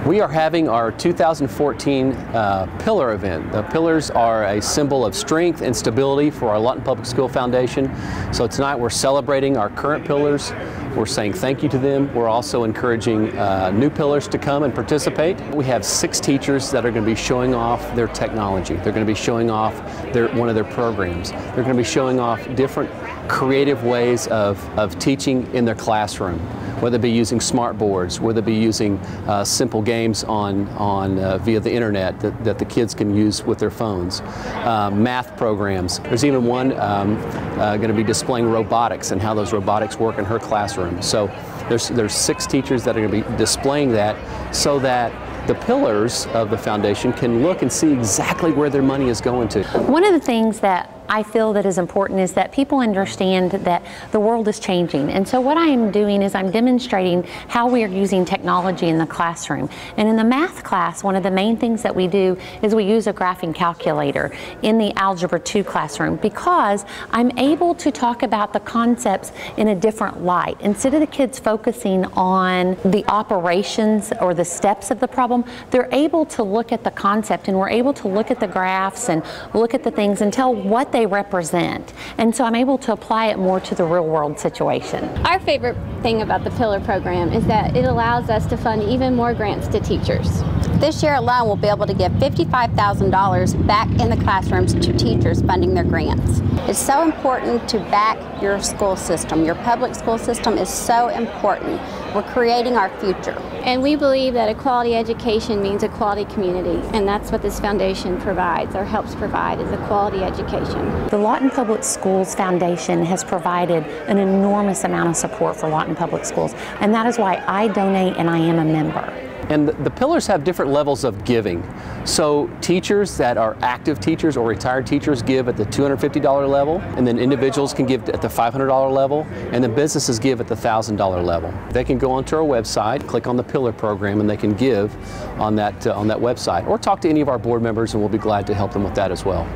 We are having our 2014 Pillar event. The pillars are a symbol of strength and stability for our Lawton Public School Foundation. So tonight we're celebrating our current pillars. We're saying thank you to them. We're also encouraging new pillars to come and participate. We have 6 teachers that are going to be showing off their technology. They're going to be showing off one of their programs. They're going to be showing off different creative ways of teaching in their classroom, whether it be using smart boards, whether it be using simple games via the internet that the kids can use with their phones, math programs. There's even one going to be displaying robotics and how those robotics work in her classroom. So there's 6 teachers that are going to be displaying that so that the pillars of the foundation can look and see exactly where their money is going to. One of the things that I feel that is important is that people understand that the world is changing. And so what I am doing is I'm demonstrating how we are using technology in the classroom. And in the math class, one of the main things that we do is we use a graphing calculator in the Algebra 2 classroom, because I'm able to talk about the concepts in a different light. Instead of the kids focusing on the operations or the steps of the problem, they're able to look at the concept, and we're able to look at the graphs and look at the things and tell what they represent. And so I'm able to apply it more to the real world situation. Our favorite thing about the Pillar program is that it allows us to fund even more grants to teachers. This year alone, we'll be able to give $55,000 back in the classrooms to teachers funding their grants. It's so important to back your school system. Your public school system is so important. We're creating our future. And we believe that a quality education means a quality community, and that's what this foundation provides, or helps provide, is a quality education. The Lawton Public Schools Foundation has provided an enormous amount of support for Lawton Public Schools, and that is why I donate and I am a member. And the pillars have different levels of giving. So teachers that are active teachers or retired teachers give at the $250 level, and then individuals can give at the $500 level, and then businesses give at the $1,000 level. They can go onto our website, click on the Pillar program, and they can give on that website, or talk to any of our board members, and we'll be glad to help them with that as well.